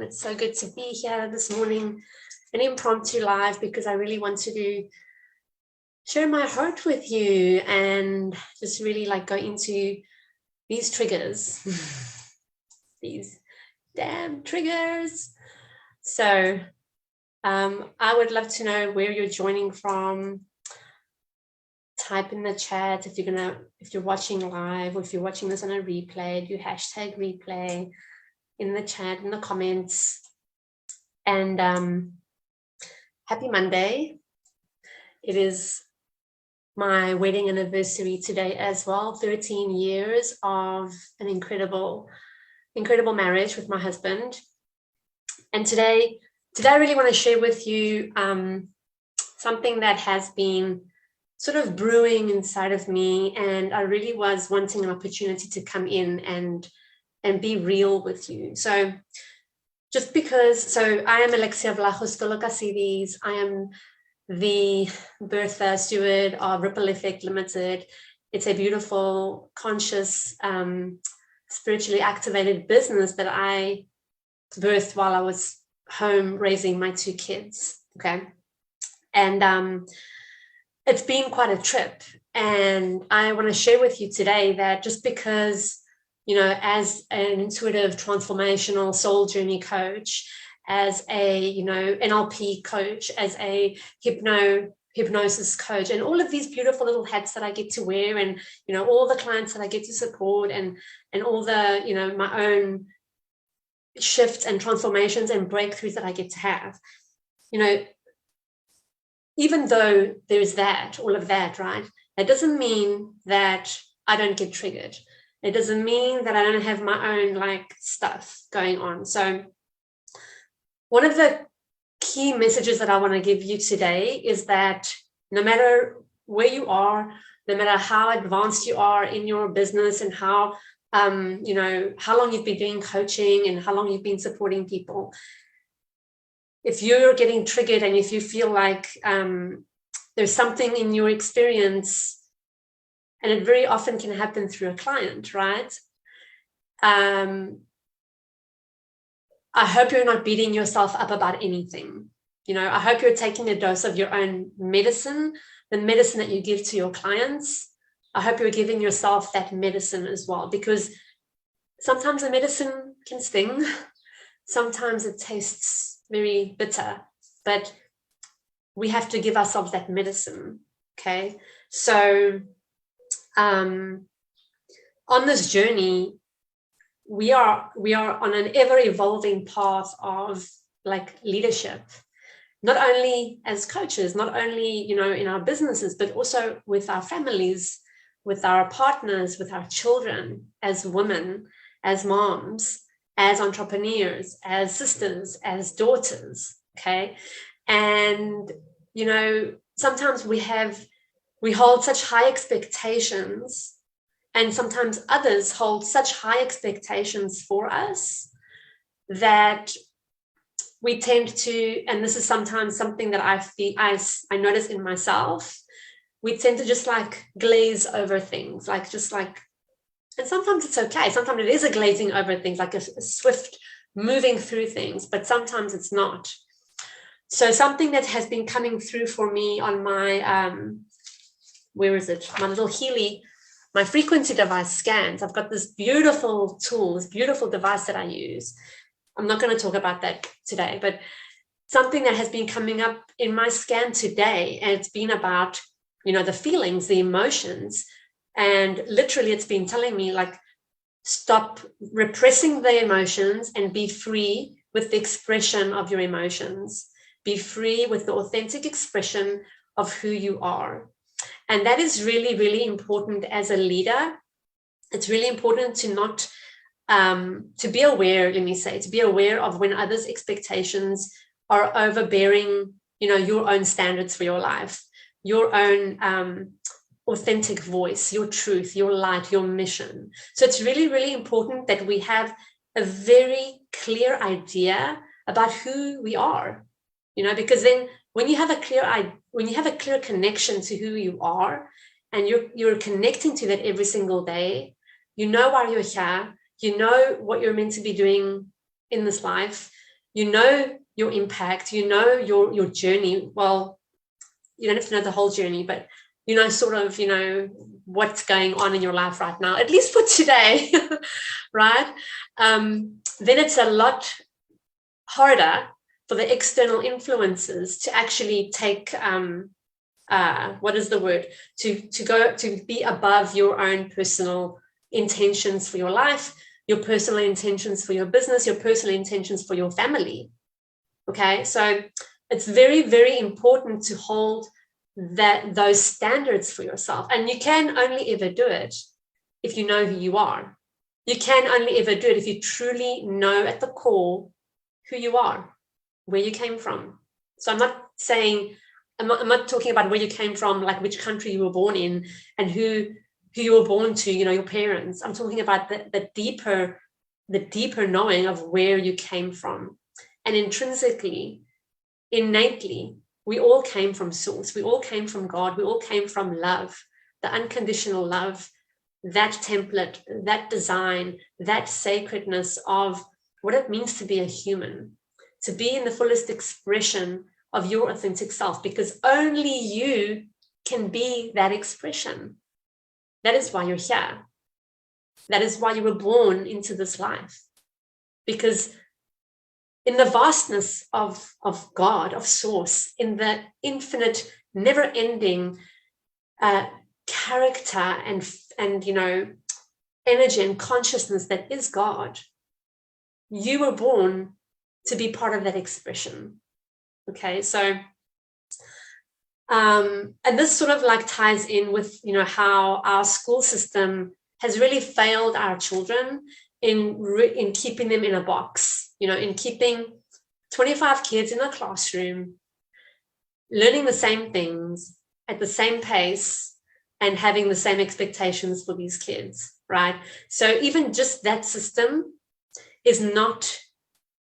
It's so good to be here this morning, an impromptu live, because I really wanted to share my heart with you and just really go into these triggers, these damn triggers. So I would love to know where you're joining from. Type in the chat if you're watching live, or if you're watching this on a replay, do hashtag replay in the chat, in the comments. And happy Monday. It is my wedding anniversary today as well. 13 years of an incredible marriage with my husband. And today I really want to share with you something that has been sort of brewing inside of me, and I really was wanting an opportunity to come in and be real with you. So I am Alexia Vlachos Kolokasides. I am the Bertha steward of Ripple Effect Limited. It's a beautiful, conscious, spiritually activated business that I birthed while I was home raising my two kids. Okay. And it's been quite a trip. And I want to share with you today that just because, as an intuitive transformational soul journey coach, as a, NLP coach, as a hypnosis coach, and all of these beautiful little hats that I get to wear, and, all the clients that I get to support, and all the, my own shifts and transformations and breakthroughs that I get to have, even though there's all of that, right? That doesn't mean that I don't get triggered. It doesn't mean that I don't have my own stuff going on. So one of the key messages that I want to give you today is that no matter where you are, no matter how advanced you are in your business, and how, how long you've been doing coaching and how long you've been supporting people, if you're getting triggered and if you feel like there's something in your experience, and it very often can happen through a client, right? I hope you're not beating yourself up about anything. I hope you're taking a dose of your own medicine, the medicine that you give to your clients. I hope you're giving yourself that medicine as well, because sometimes the medicine can sting. Sometimes it tastes very bitter, but we have to give ourselves that medicine. Okay. So on this journey, we are on an ever evolving path of leadership, not only as coaches, not only, in our businesses, but also with our families, with our partners, with our children, as women, as moms, as entrepreneurs, as sisters, as daughters. Okay. And, sometimes we hold such high expectations, and sometimes others hold such high expectations for us, that we tend to, and this is sometimes something that I notice in myself, we tend to just glaze over things, and sometimes it's okay. Sometimes it is a glazing over things, like a swift moving through things, but sometimes it's not. So something that has been coming through for me on my, my little Healy, my frequency device scans. I've got this beautiful tool, this beautiful device that I use. I'm not going to talk about that today, but something that has been coming up in my scan today, and it's been about, the feelings, the emotions. And literally it's been telling me stop repressing the emotions and be free with the expression of your emotions. Be free with the authentic expression of who you are. And that is really, really important as a leader. It's really important to not, to be aware, to be aware of when others' expectations are overbearing, your own standards for your life, your own, authentic voice, your truth, your light, your mission. So it's really, really important that we have a very clear idea about who we are, because then when you have a clear connection to who you are, and you're connecting to that every single day, why you're here, what you're meant to be doing in this life, You know your impact, you know your journey. Well, you don't have to know the whole journey, but you know, sort of, you know, what's going on in your life right now, at least for today, right? Then it's a lot harder for the external influences to actually take, what is the word? To go to be above your own personal intentions for your life, your personal intentions for your business, your personal intentions for your family. Okay, so it's very, very important to hold those standards for yourself. And you can only ever do it if you know who you are. You can only ever do it if you truly know at the core who you are, where you came from. So I'm not saying, I'm not talking about where you came from, like which country you were born in and who you were born to, you know, your parents. I'm talking about the deeper knowing of where you came from. And intrinsically, innately, we all came from source. We all came from God. We all came from love, the unconditional love, that template, that design, that sacredness of what it means to be a human, to be in the fullest expression of your authentic self, because only you can be that expression. That is why you're here. That is why you were born into this life. Because in the vastness of God, of source, in the infinite, never-ending character and you know, energy and consciousness that is God, you were born to be part of that expression. Okay, so and this sort of like ties in with, you know, how our school system has really failed our children in keeping them in a box, you know, in keeping 25 kids in a classroom, learning the same things at the same pace and having the same expectations for these kids, right? So even just that system is not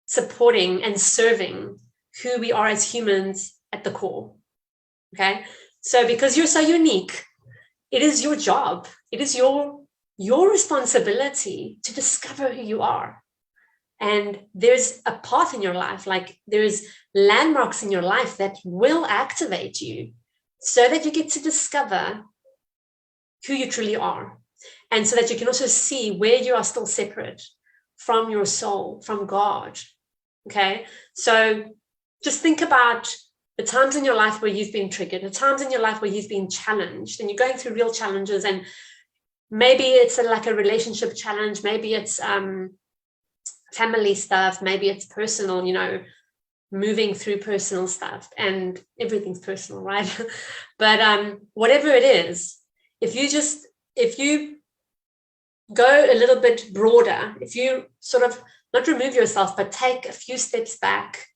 supporting and serving who we are as humans at the core, okay? So because you're so unique, it is your job, it is your responsibility to discover who you are. And there's a path in your life, like there's landmarks in your life that will activate you so that you get to discover who you truly are. And so that you can also see where you are still separate from your soul, from God. Okay. So just think about the times in your life where you've been triggered, the times in your life where you've been challenged and you're going through real challenges, and maybe it's like a relationship challenge, maybe it's family stuff, maybe it's personal, you know, moving through personal stuff, and everything's personal, right? But whatever it is, if you go a little bit broader, if you sort of not remove yourself, but take a few steps back,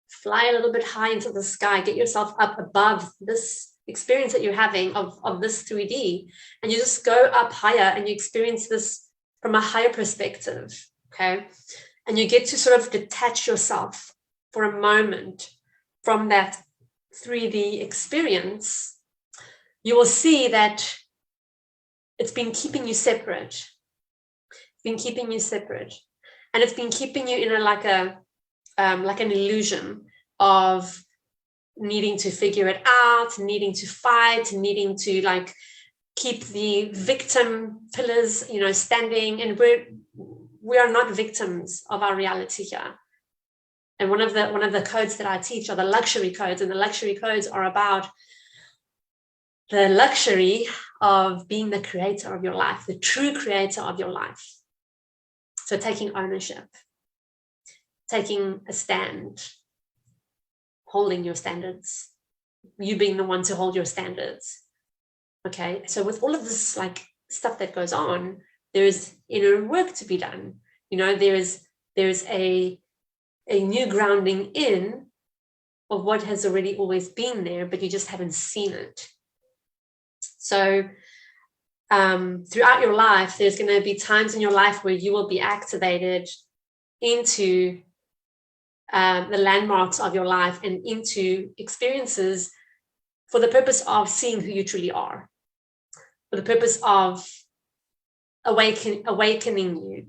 fly a little bit high into the sky, get yourself up above this experience that you're having of this 3D, and you just go up higher and you experience this from a higher perspective, okay? And you get to sort of detach yourself for a moment from that 3D experience. You will see that it's been keeping you separate. It's been keeping you separate. And it's been keeping you in like an illusion of needing to figure it out, needing to fight, needing to like keep the victim pillars, you know, standing. And we are not victims of our reality here. And one of the codes that I teach are the luxury codes, and the luxury codes are about the luxury of being the creator of your life, the true creator of your life. So taking ownership, taking a stand, holding your standards, you being the one to hold your standards. Okay, so with all of this like stuff that goes on, there is inner work to be done. You know, there's a new grounding in of what has already always been there, but you just haven't seen it. So throughout your life, there's going to be times in your life where you will be activated into the landmarks of your life and into experiences for the purpose of seeing who you truly are, for the purpose of awakening you,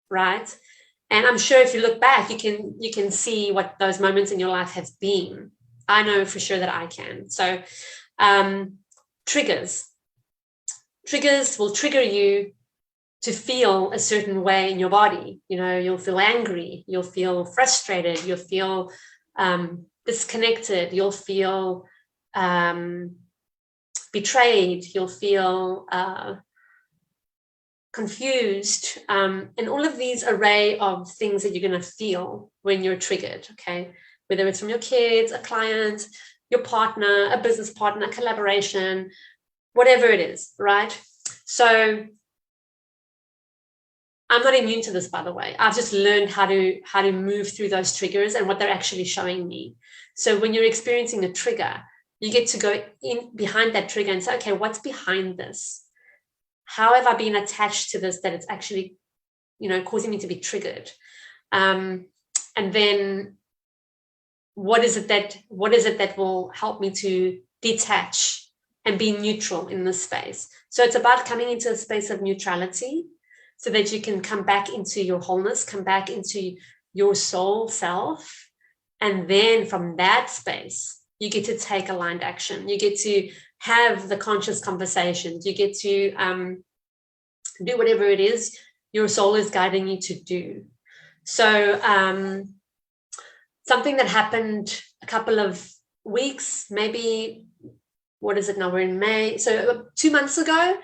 right? And I'm sure if you look back, you can see what those moments in your life have been. I know for sure that I can. So triggers will trigger you to feel a certain way in your body. You know, you'll feel angry, you'll feel frustrated, you'll feel disconnected, you'll feel betrayed, you'll feel confused, and all of these array of things that you're going to feel when you're triggered, okay? Whether it's from your kids, a client, your partner, a business partner, collaboration, whatever it is, right? So I'm not immune to this, by the way. I've just learned how to move through those triggers and what they're actually showing me. So when you're experiencing a trigger, you get to go in behind that trigger and say, okay, what's behind this? How have I been attached to this that it's actually, you know, causing me to be triggered? And then what is it that will help me to detach and be neutral in this space? So it's about coming into a space of neutrality so that you can come back into your wholeness, come back into your soul self. And then from that space, you get to take aligned action. You get to have the conscious conversations. You get to do whatever it is your soul is guiding you to do. So something that happened a couple of weeks, maybe, what is it now? We're in May. So 2 months ago,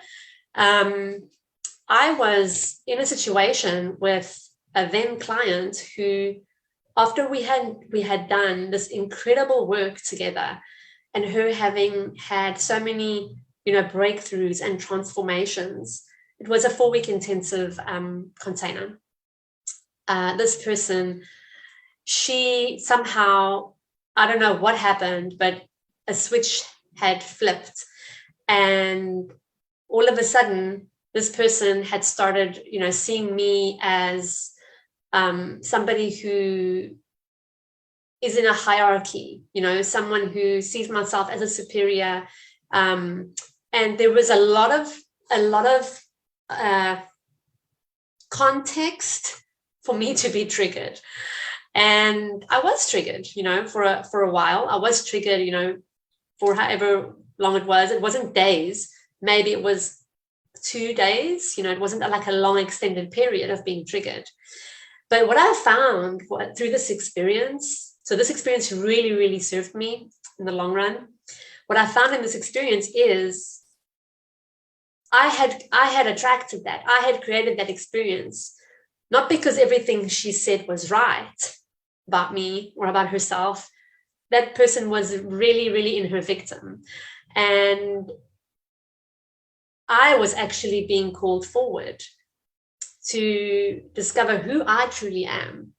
I was in a situation with a then client who, after we had done this incredible work together, and her having had so many, you know, breakthroughs and transformations, it was a 4-week intensive container. This person, she somehow, I don't know what happened, but a switch had flipped, and all of a sudden, this person had started, you know, seeing me as somebody who is in a hierarchy, you know, someone who sees myself as a superior. And there was a lot of context for me to be triggered. And I was triggered, you know, for a while. I was triggered, you know, for however long it was. It wasn't days. Maybe it was 2 days, you know, it wasn't like a long extended period of being triggered. But what I found through this experience, so this experience really, really served me in the long run. What I found in this experience is I had attracted that. I had created that experience, not because everything she said was right about me or about herself. That person was really, really in her victim. And I was actually being called forward to discover who I truly am.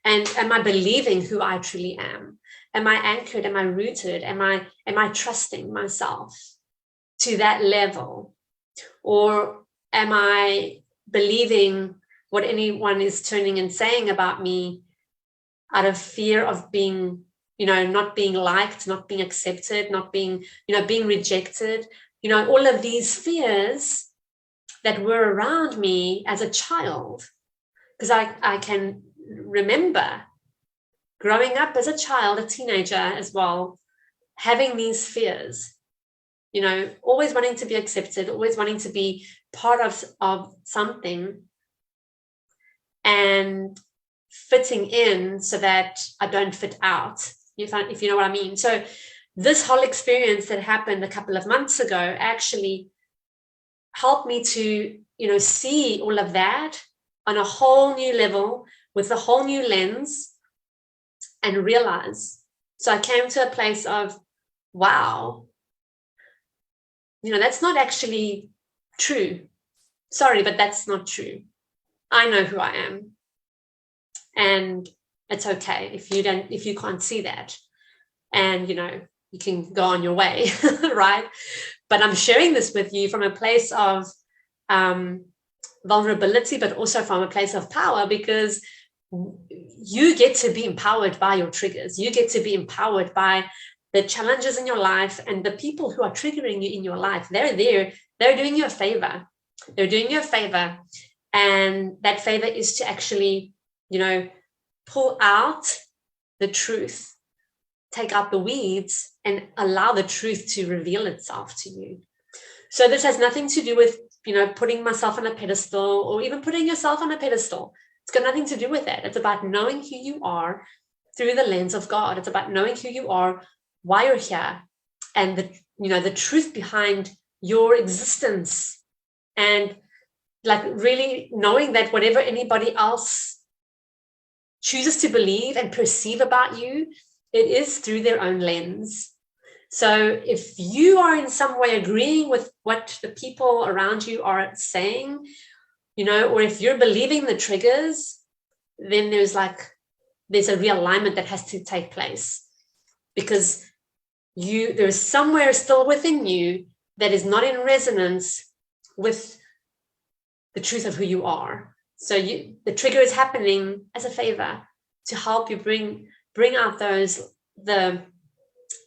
And am I believing who I truly am? Am I anchored? Am I rooted? Am I trusting myself to that level? Or am I believing what anyone is turning and saying about me out of fear of being, you know, not being liked, not being accepted, not being, you know, being rejected? You know, all of these fears that were around me as a child, because I can remember growing up as a child, a teenager as well, having these fears, you know, always wanting to be accepted, always wanting to be part of something and fitting in so that I don't fit out, if you know what I mean. So this whole experience that happened a couple of months ago actually helped me to, you know, see all of that on a whole new level with a whole new lens and realize. So I came to a place of, wow, you know, that's not actually true. Sorry, but that's not true. I know who I am. And it's okay if you can't see that. And, you know, you can go on your way, right? But I'm sharing this with you from a place of vulnerability, but also from a place of power, because you get to be empowered by your triggers. You get to be empowered by the challenges in your life, and the people who are triggering you in your life. They're there. They're doing you a favor. They're doing you a favor. And that favor is to actually pull out the truth, take out the weeds, and allow the truth to reveal itself to you. So this has nothing to do with, putting myself on a pedestal or even putting yourself on a pedestal. It's got nothing to do with that. It's about knowing who you are through the lens of God. It's about knowing who you are, why you're here, and the truth behind your existence. And like really knowing that whatever anybody else chooses to believe and perceive about you, it is through their own lens. So if you are in some way agreeing with what the people around you are saying, or if you're believing the triggers, then there's a realignment that has to take place, because there's somewhere still within you that is not in resonance with the truth of who you are. So the trigger is happening as a favor to help you bring out the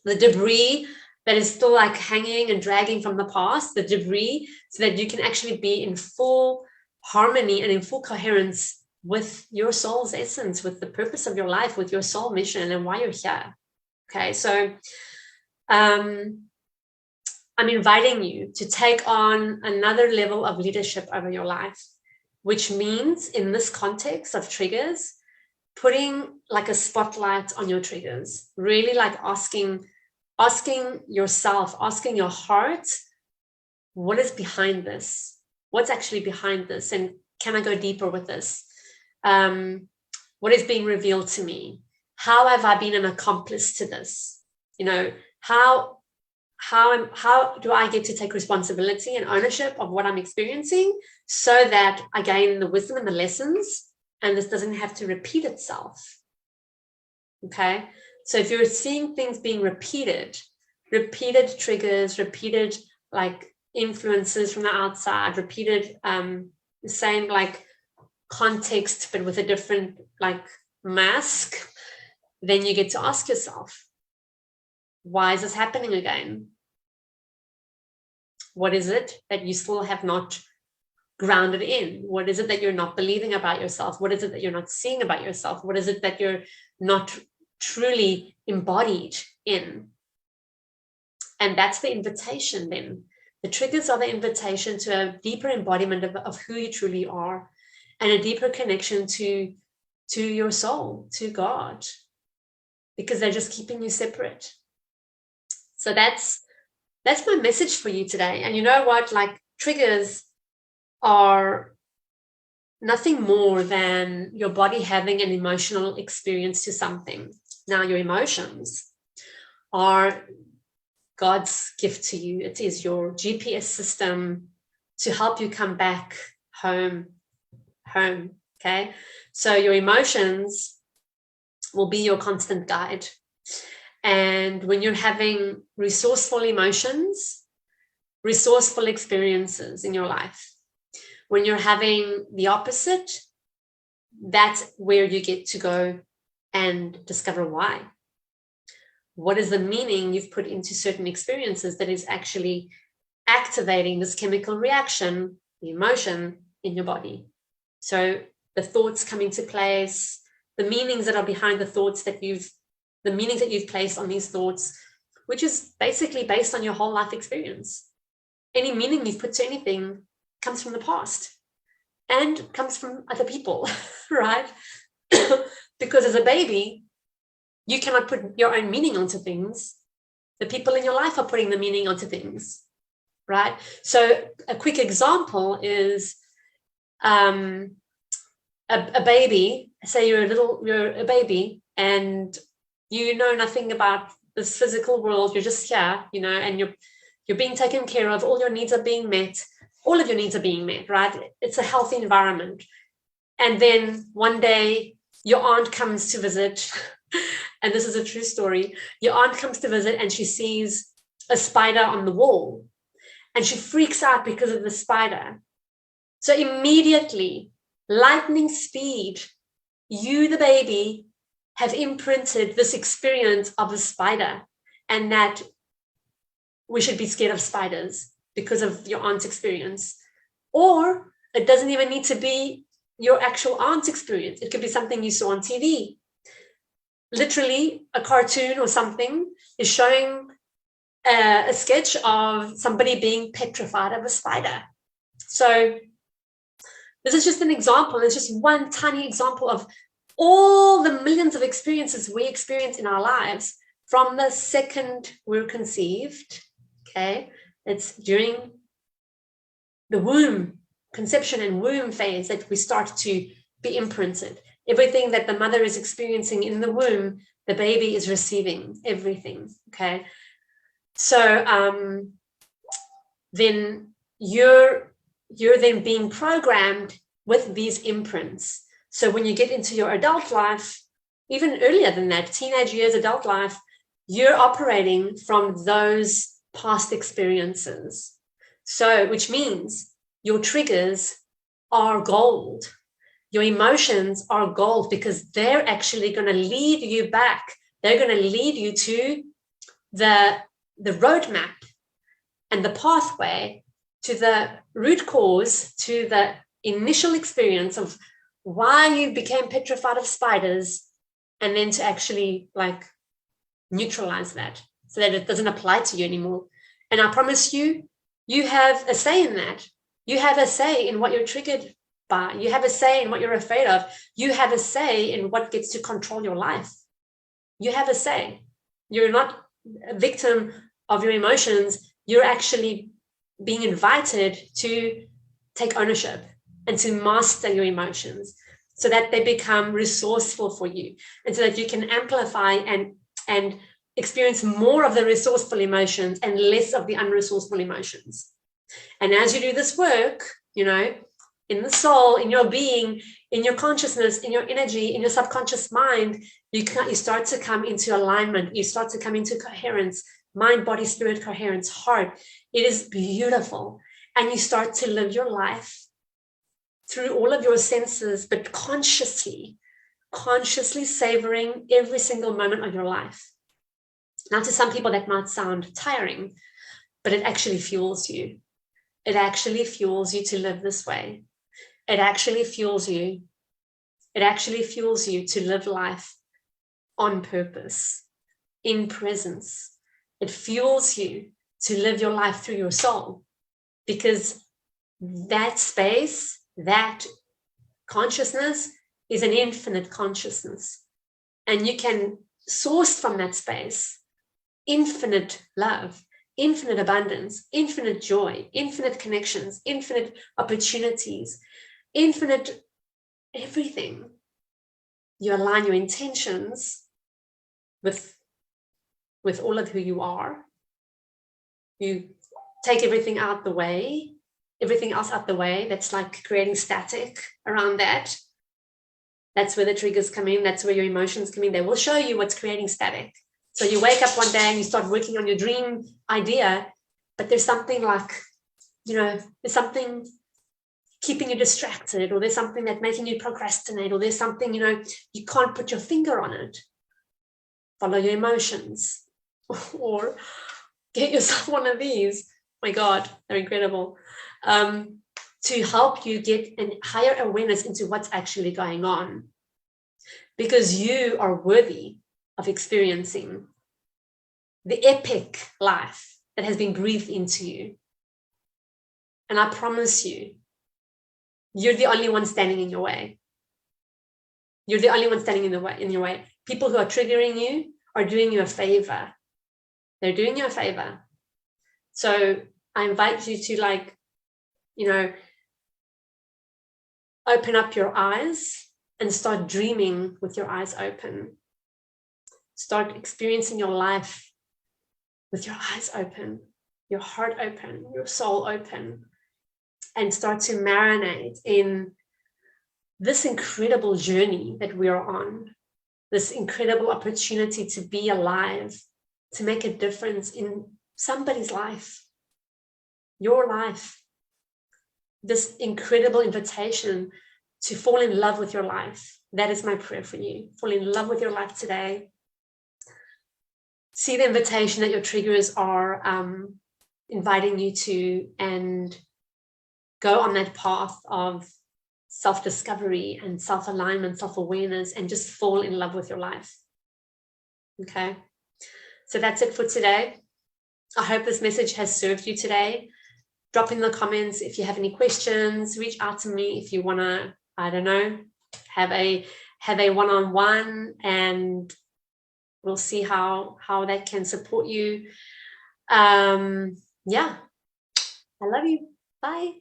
debris that is still like hanging and dragging from the past, the debris, so that you can actually be in full harmony and in full coherence with your soul's essence, with the purpose of your life, with your soul mission and why you're here. Okay, so I'm inviting you to take on another level of leadership over your life, which means in this context of triggers, putting like a spotlight on your triggers, really like asking yourself, asking your heart, what is behind this? What's actually behind this? And can I go deeper with this? What is being revealed to me? How have I been an accomplice to this? How do I get to take responsibility and ownership of what I'm experiencing so that I gain the wisdom and the lessons, and this doesn't have to repeat itself? Okay. So if you're seeing things being repeated triggers, repeated like influences from the outside, repeated the same like context, but with a different like mask, then you get to ask yourself, why is this happening again? What is it that you still have not grounded in? What is it that you're not believing about yourself? What is it that you're not seeing about yourself? What is it that you're not truly embodied in? And that's the invitation then. The triggers are the invitation to a deeper embodiment of who you truly are, and a deeper connection to your soul, to God, because they're just keeping you separate. So that's my message for you today. And you know what? Like, triggers are nothing more than your body having an emotional experience to something. Now, your emotions are God's gift to you. It is your GPS system to help you come back home. Okay. So your emotions will be your constant guide. And when you're having resourceful emotions, resourceful experiences in your life, when you're having the opposite, that's where you get to go and discover why. What is the meaning you've put into certain experiences that is actually activating this chemical reaction, the emotion in your body? So the thoughts come into place, the meanings that are behind the thoughts the meanings that you've placed on these thoughts, which is basically based on your whole life experience. Any meaning you've put to anything comes from the past and comes from other people, right? Because as a baby, you cannot put your own meaning onto things. The people in your life are putting the meaning onto things, right? So a quick example is a baby. Say you're a baby and you know nothing about this physical world. You're just here, and you're being taken care of. All your needs are being met. All of your needs are being met, right? It's a healthy environment. And then one day your aunt comes to visit, and this is a true story. Your aunt comes to visit and she sees a spider on the wall, and she freaks out because of the spider. So immediately, lightning speed, you, the baby, have imprinted this experience of a spider, and that we should be scared of spiders because of your aunt's experience. Or it doesn't even need to be your actual aunt's experience. It could be something you saw on TV. Literally, a cartoon or something is showing a sketch of somebody being petrified of a spider. So this is just an example. It's just one tiny example of all the millions of experiences we experience in our lives from the second we're conceived. Okay, it's during the womb, conception and womb phase that we start to be imprinted. Everything that the mother is experiencing in the womb, the baby is receiving everything. Okay, so then you're then being programmed with these imprints. So when you get into your adult life, even earlier than that, teenage years, adult life, you're operating from those past experiences. So, which means your triggers are gold. Your emotions are gold because they're actually going to lead you back. They're going to lead you to the roadmap and the pathway to the root cause, to the initial experience of why you became petrified of spiders, and then to actually like neutralize that so that it doesn't apply to you anymore. And I promise you, you have a say in that. You have a say in what you're triggered by. You have a say in what you're afraid of. You have a say in what gets to control your life. You have a say. You're not a victim of your emotions. You're actually being invited to take ownership and to master your emotions so that they become resourceful for you and so that you can amplify and experience more of the resourceful emotions and less of the unresourceful emotions. And as you do this work, you know, in the soul, in your being, in your consciousness, in your energy, in your subconscious mind, you start to come into alignment. You start to come into coherence, mind, body, spirit, coherence, heart. It is beautiful. And you start to live your life through all of your senses, but consciously savoring every single moment of your life. Now, to some people that might sound tiring, but it actually fuels you. It actually fuels you to live this way. It actually fuels you. It actually fuels you to live life on purpose, in presence. It fuels you to live your life through your soul, because that space, that consciousness is an infinite consciousness. And you can source from that space infinite love, infinite abundance, infinite joy, infinite connections, infinite opportunities, infinite everything. You align your intentions with all of who you are. You take everything out the way, everything else out the way that's like creating static around that. That's where the triggers come in. That's where your emotions come in. They will show you what's creating static. So you wake up one day and you start working on your dream idea, but there's something like, you know, there's something keeping you distracted, or there's something that's making you procrastinate, or there's something, you know, you can't put your finger on it. Follow your emotions or get yourself one of these. My God, they're incredible. To help you get a higher awareness into what's actually going on, because you are worthy of experiencing the epic life that has been breathed into you. And I promise you, you're the only one standing in your way. You're the only one standing in your way. People who are triggering you are doing you a favor. They're doing you a favor. So I invite you to, like, you know, open up your eyes and start dreaming with your eyes open. Start experiencing your life with your eyes open, your heart open, your soul open, and start to marinate in this incredible journey that we are on, this incredible opportunity to be alive, to make a difference in somebody's life, your life. This incredible invitation to fall in love with your life. That is my prayer for you. Fall in love with your life today. See the invitation that your triggers are inviting you to, and go on that path of self-discovery and self-alignment, self-awareness, and just fall in love with your life. Okay. So that's it for today. I hope this message has served you today. Drop in the comments if you have any questions. Reach out to me if you want to, I don't know, have a one-on-one, and we'll see how that can support you. Yeah. I love you. Bye.